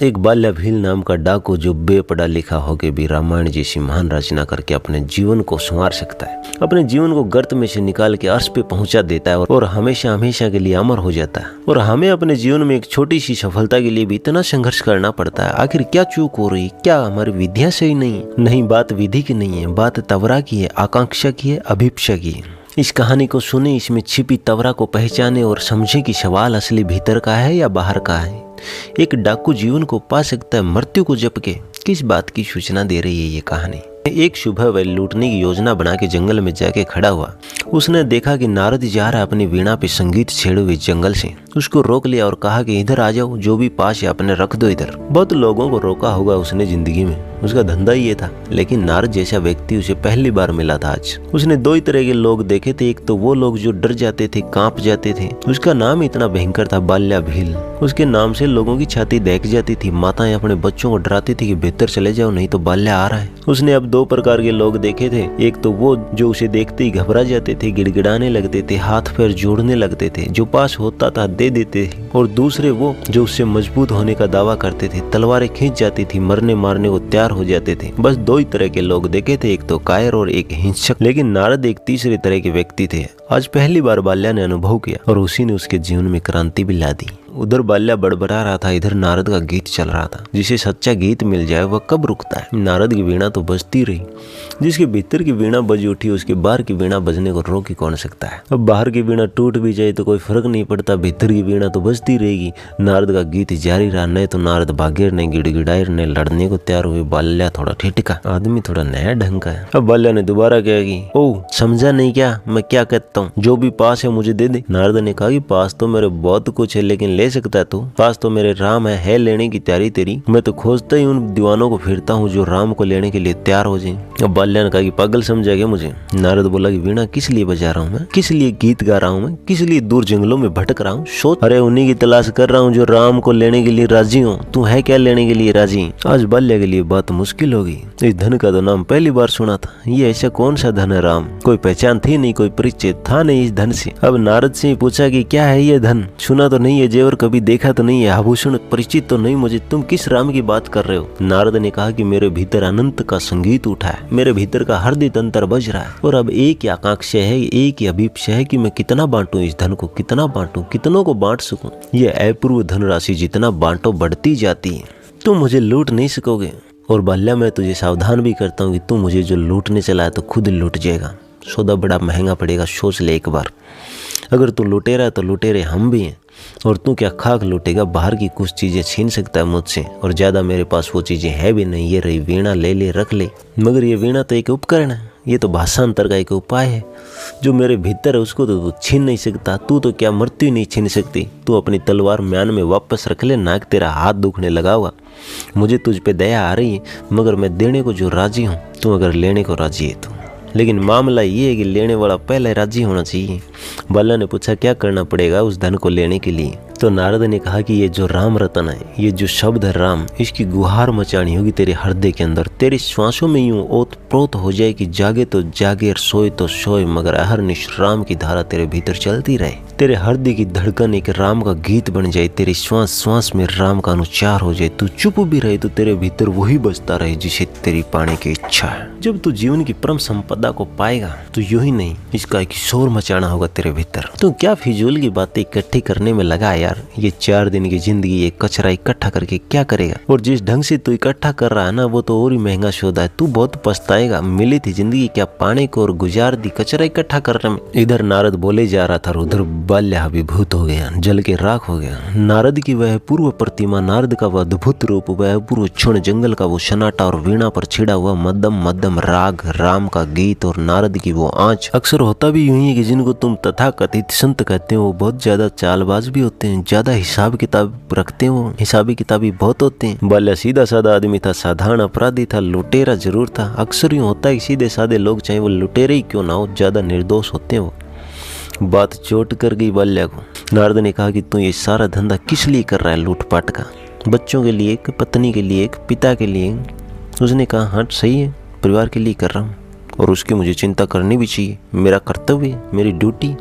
एक बाल्या भील नाम का डाकू जो बेपढ़ा लिखा होके भी रामायण जैसी महान रचना करके अपने जीवन को संवार सकता है, अपने जीवन को गर्त में से निकाल के अर्श पे पहुंचा देता है और हमेशा हमेशा के लिए अमर हो जाता है। और हमें अपने जीवन में एक छोटी सी सफलता के लिए भी इतना संघर्ष करना पड़ता है। आखिर क्या चूक हो रही, क्या हमारी विधियां सही नहीं, बात विधि की नहीं है, बात तवरा की है, आकांक्षा की है, अभिप्सा की है। इस कहानी को सुने, इसमें छिपी तवरा को पहचाने और समझे कि सवाल असली भीतर का है या बाहर का है। एक डाकू जीवन को पा सकता है मृत्यु को जप के, किस बात की सूचना दे रही है ये कहानी। एक सुबह वह लूटने की योजना बना के जंगल में जाके खड़ा हुआ। उसने देखा कि नारद जा रहा है अपनी वीणा पे संगीत छेड़े हुए जंगल से। उसको रोक लिया और कहा कि इधर आ जाओ, जो भी पास है अपने रख दो इधर। बहुत लोगों को रोका होगा उसने जिंदगी में, उसका धंधा ये था, लेकिन नारद जैसा व्यक्ति उसे पहली बार मिला था आज। उसने दो ही तरह के लोग देखे थे, एक तो वो लोग जो डर जाते थे, कांप जाते थे। उसका नाम इतना भयंकर था, बाल्या भील। उसके नाम से लोगों की छाती दहक जाती थी, माताएं अपने बच्चों को डराती थी कि भीतर चले जाओ नहीं तो बाल्या आ रहा है। उसने अब दो प्रकार के लोग देखे थे, एक तो वो जो उसे देखते ही घबरा जाते थे, गिड़गिड़ाने लगते थे, हाथ पैर जोड़ने लगते थे, जो पास होता था दे देते थे। और दूसरे वो जो उससे मजबूत होने का दावा करते थे, तलवारें खींच जाती थी, मरने मारने को तैयार हो जाते थे। बस दो ही तरह के लोग देखे थे, एक तो कायर और एक हिंसक। लेकिन नारद एक तीसरे तरह के व्यक्ति थे। आज पहली बार बाल्या ने अनुभव किया और उसी ने उसके जीवन में क्रांति भी ला दी। उधर बाल्या बड़बड़ा रहा था, इधर नारद का गीत चल रहा था। जिसे सच्चा गीत मिल जाए वह कब रुकता है। नारद की वीणा तो बजती रही। जिसके भीतर की वीणा बज उठी, उसके बाहर की वीणा बजने को रोक ही कौन सकता है। अब बाहर की वीणा टूट भी जाए तो कोई फर्क नहीं पड़ता, भीतर की वीणा तो बजती रहेगी। नारद का गीत जारी रहा। न तो नारद भागे, न गिड़गिड़ाए, न लड़ने को तैयार हुए। बाल्या थोड़ा ठिठका, आदमी थोड़ा नया ढंग का है। अब बाल्या ने दोबारा कहा कि ओ समझा नहीं क्या मैं क्या कहता हूँ, जो भी पास है मुझे दे दे। नारद ने कहा कि पास तो मेरे बहुत कुछ है, लेकिन ले सकता है तू। पास तो मेरे राम है लेने की तैयारी तेरी। मैं तो खोजता ही उन दीवानों को फिरता हूँ जो राम को लेने के लिए तैयार हो जाए। अब बाल्या ने कहा कि पागल समझा क्या मुझे। नारद बोला कि वीणा किस लिए बजा रहा हूँ मैं, किस लिए गीत गा रहा हूँ मैं, किस लिए दूर जंगलों में भटक रहा हूँ। सोच, अरे उन्हीं की तलाश कर रहा हूँ जो राम को लेने के लिए राजी हो। तू है क्या लेने के लिए राजी। आज बाल्या के लिए बात मुश्किल होगी। इस धन का तो नाम पहली बार सुना था। ये ऐसा कौन सा धन है राम, कोई पहचान थी नहीं, कोई परिचय था नहीं इस धन से। अब नारद से पूछा कि क्या है ये धन, सुना तो नहीं है, जेवर कभी देखा तो नहीं है, आभूषण परिचित तो नहीं मुझे, तुम किस राम की बात कर रहे हो। नारद ने कहा कि मेरे भीतर अनंत का संगीत उठा है, मेरे भीतर का हृदय तंत्र बज रहा है और अब एक ही आकांक्षा है, एक ही अभिप्सा है कि मैं कितना बांटूं इस धन को, कितना बांटूं, कितनों को बांट सकूं। ये अपूर्व धनराशि जितना बांटो बढ़ती जाती है, तुम मुझे लूट नहीं सकोगे। और बाल्या मैं तुझे सावधान भी करता हूँ कि तू मुझे जो लूटने चला है तो खुद लूट जाएगा। सौदा बड़ा महंगा पड़ेगा, सोच ले एक बार। अगर तू लुटेरा है तो लुटेरे हम भी हैं। और तू क्या खाक लूटेगा, बाहर की कुछ चीजें छीन सकता है मुझसे, और ज्यादा मेरे पास वो चीजें है भी नहीं। ये रही वीणा, ले ले रख ले। मगर ये वीणा तो एक उपकरण है, ये तो भाषांतर का एक उपाय है। जो मेरे भीतर है उसको तो तू छीन नहीं सकता। तू तो क्या मृत्यु नहीं छीन सकती। तू अपनी तलवार म्यान में वापस रख ले, नाक तेरा हाथ दुखने लगा हुआ। मुझे तुझ पे दया आ रही है, मगर मैं देने को जो राजी हूँ, तू अगर लेने को राजी है तो। लेकिन मामला ये है कि लेने वाला पहले राजी होना चाहिए। बाल्या ने पूछा क्या करना पड़ेगा उस धन को लेने के लिए। तो नारद ने कहा कि ये जो राम रतन है, ये जो शब्द है राम, इसकी गुहार मचानी होगी तेरे हृदय के अंदर। तेरी श्वासों में यूं ओत प्रोत हो जाए कि जागे तो जागे और सोए तो सोए, मगर अहरनिश राम की धारा तेरे भीतर चलती रहे। तेरे हृदय की धड़कन एक राम का गीत बन जाए, तेरी श्वास श्वास में राम का अनुच्चार हो जाए। तू चुप भी रहे तो तेरे भीतर वही बजता रहे जिसे तेरी पाने की इच्छा है। जब तू जीवन की परम संपदा को पाएगा तो यूं ही नहीं, इसका एक शोर मचाना होगा तेरे भीतर। तू क्या फिजूल की बातें इकट्ठी करने में लगा यार। ये 4 दिन की जिंदगी ये कचरा इकट्ठा करके क्या करेगा। और जिस ढंग से तू इकट्ठा कर रहा है ना, वो तो और ही महंगा सौदा है। तू बहुत पछताएगा। मिली थी जिंदगी क्या पाने को और गुजार दी कचरा इकट्ठा करने में। इधर नारद बोले जा रहा था, उधर बाल्या अभिभूत हो गया, जल के राख हो गया। नारद की वह पूर्व प्रतिमा, नारद का वह अद्भुत रूप, वह पूर्व क्षण, जंगल का वो सन्नाटा और वीणा पर छिड़ा हुआ मध्यम मध्यम राग, राम का गीत और नारद की वो आंच। अक्सर होता भी यूं ही है कि जिनको तुम तथाकथित संत कहते हो वो बहुत ज्यादा चालबाज भी होते हैं, ज्यादा हिसाब किताब रखते हैं, वो हिसाबी किताबी बहुत होते हैं। बाल्या सीधा साधा आदमी था, साधारण अपराधी था, लुटेरा जरूर था। अक्सर यूं होता है कि सीधे साधे लोग चाहे वो लुटेरे ही क्यों ना हो, ज्यादा निर्दोष होते हैं। वो बात चोट कर गई बाल्या को। नारद ने कहा कि तू ये सारा धंधा किस लिए कर रहा है, लूटपाट का। बच्चों के लिए, एक पत्नी के लिए, एक पिता के लिए। उसने कहा हाँ सही है, परिवार के लिए कर रहा हूँ और उसकी मुझे चिंता करनी भी चाहिए, मेरा कर्तव्य है, मेरी ड्यूटी।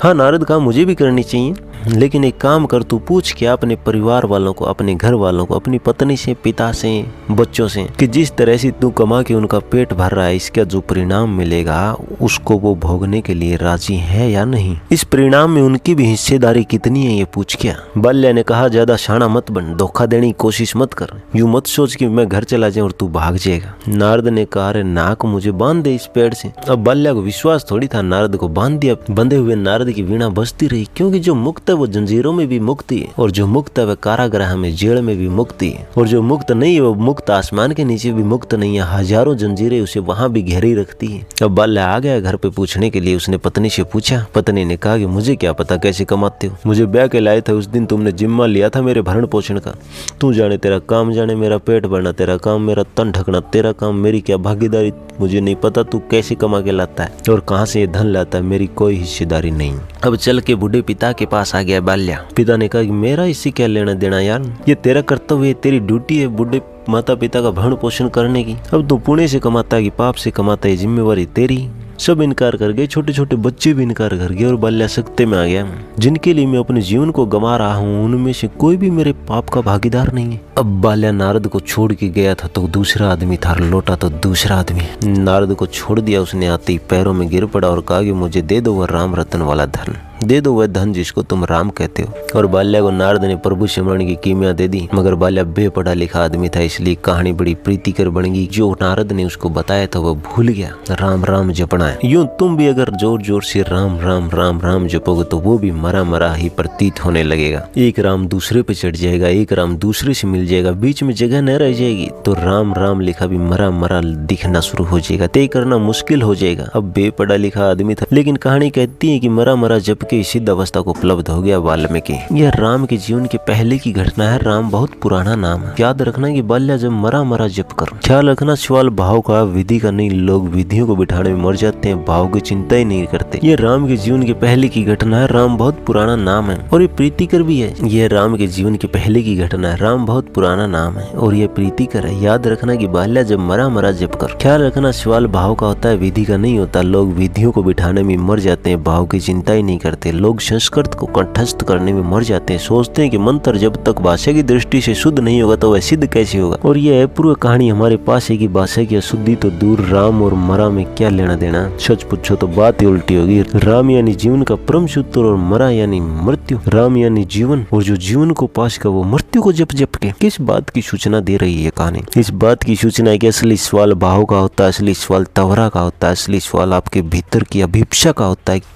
हाँ नारद कहा मुझे भी करनी चाहिए। लेकिन एक काम कर, तू पूछ क्या अपने परिवार वालों को, अपने घर वालों को, अपनी पत्नी से, पिता से, बच्चों से कि जिस तरह से तू कमा के उनका पेट भर रहा है, इसका जो परिणाम मिलेगा उसको वो भोगने के लिए राजी है या नहीं। इस परिणाम में उनकी भी हिस्सेदारी कितनी है ये पूछ क्या। बाल्या ने कहा ज्यादा शाना मत बन, धोखा देने की कोशिश मत कर, यूं मत सोच कि मैं घर चला जाऊं और तू भाग जाएगा। नारद ने कहा अरे नाक मुझे बांध दे इस पेड़ से। अब बाल्या को विश्वास थोड़ी था, नारद को बांध दिया। बंधे हुए नारद की वीणा बजती रही, क्योंकि जो मुक्त है वो जंजीरों में भी मुक्ति है, और जो मुक्त है वह कारागृह में, जेल में भी मुक्ति है, और जो मुक्त नहीं है वो मुक्त आसमान के नीचे भी मुक्त नहीं है, हजारों जंजीरें उसे वहां भी घेरी रखती है। अब बाल्या आ गया घर पे पूछने के लिए। उसने पत्नी से पूछा। पत्नी ने कहा कि मुझे क्या पता कैसे कमाते हो, मुझे ब्याह के लाए थे उस दिन तुमने जिम्मा लिया था मेरे भरण पोषण का। तू जाने तेरा काम जाने, मेरा पेट भरना तेरा काम, मेरा तन ढकना तेरा काम, मेरी क्या भागीदारी मुझे नहीं पता। तू कैसे कमा के लाता है और कहाँ से ये धन लाता है, मेरी कोई हिस्सेदारी नहीं। अब चल के बूढ़े पिता के पास आ गया बाल्या। पिता ने कहा कि मेरा इससे क्या लेना देना यार, ये तेरा कर्तव्य है, तेरी ड्यूटी है बूढ़े माता पिता का भरण पोषण करने की। अब तू पुण्य से कमाता है कि पाप से कमाता है, जिम्मेवारी तेरी। सब इनकार कर गए, छोटे छोटे बच्चे भी इनकार कर गए, और बाल्या सख्ते में आ गया। जिनके लिए मैं अपने जीवन को गंवा रहा हूँ उनमें से कोई भी मेरे पाप का भागीदार नहीं है। अब बाल्या नारद को छोड़ के गया था तो दूसरा आदमी था, लौटा तो दूसरा आदमी। नारद को छोड़ दिया, उसने आते ही पैरों में गिर पड़ा और कहा कि मुझे दे दो वह राम रतन वाला धन, दे दो वह धन जिसको तुम राम कहते हो। और बाल्या को नारद ने प्रभु सिमरण की कीमिया दे दी। मगर बाल्या बेपढ़ा लिखा आदमी था, इसलिए कहानी बड़ी प्रीतिकर बन गई। जो नारद ने उसको बताया था वह भूल गया, राम राम जपना है। यूं तुम भी अगर जोर जोर से राम राम राम राम जपोगे तो वो भी मरा मरा ही प्रतीत होने लगेगा। एक राम दूसरे पे चढ़ जाएगा, एक राम दूसरे से मिल जाएगा, बीच में जगह न रह जाएगी, तो राम राम लिखा भी मरा मरा दिखना शुरू हो जाएगा, तय करना मुश्किल हो जाएगा। अब बेपढ़ा लिखा आदमी था, लेकिन कहानी कहती है कि मरा मरा जप के सिद्ध अवस्था को उपलब्ध हो गया वाल्मीकि। यह राम के जीवन के पहले की घटना है। राम बहुत पुराना नाम है। याद रखना कि बाल्या जब मरा मरा जप कर। ख्याल रखना सवाल भाव का, विधि का नहीं। लोग विधियों को बिठाने में मर जाते हैं, भाव की चिंता ही नहीं करते। ये राम के जीवन के पहले की घटना है। राम बहुत पुराना नाम है और ये प्रीतिकर भी है। यह राम के जीवन के पहले की घटना है। राम बहुत पुराना नाम है और ये प्रीतिकर है। याद रखना कि बाल्या जब मरा मरा जप कर। ख्याल रखना सवाल भाव का होता है, विधि का नहीं होता। लोग विधियों को बिठाने में मर जाते हैं, भाव की चिंता ही नहीं करते। लोग संस्कृत को कंठस्थ करने में मर जाते हैं, सोचते हैं कि मंत्र जब तक भाषा की दृष्टि से शुद्ध नहीं होगा तो वह सिद्ध कैसे होगा। और यह पूर्व कहानी हमारे पास है कि भाषा की अशुद्धि तो दूर, राम और मरा में क्या लेना देना। सच पूछो तो बात ही उल्टी होगी। राम यानी जीवन का परम सूत्र और मरा यानी मृत्यु। राम यानी जीवन और जो जीवन को पास का वो मृत्यु को जप जप के। किस बात की सूचना दे रही है कहानी? इस बात की सूचना है कि असली सवाल भाव का होता है, असली सवाल तवरा का होता है, असली सवाल आपके भीतर की अभिप्सा का होता है।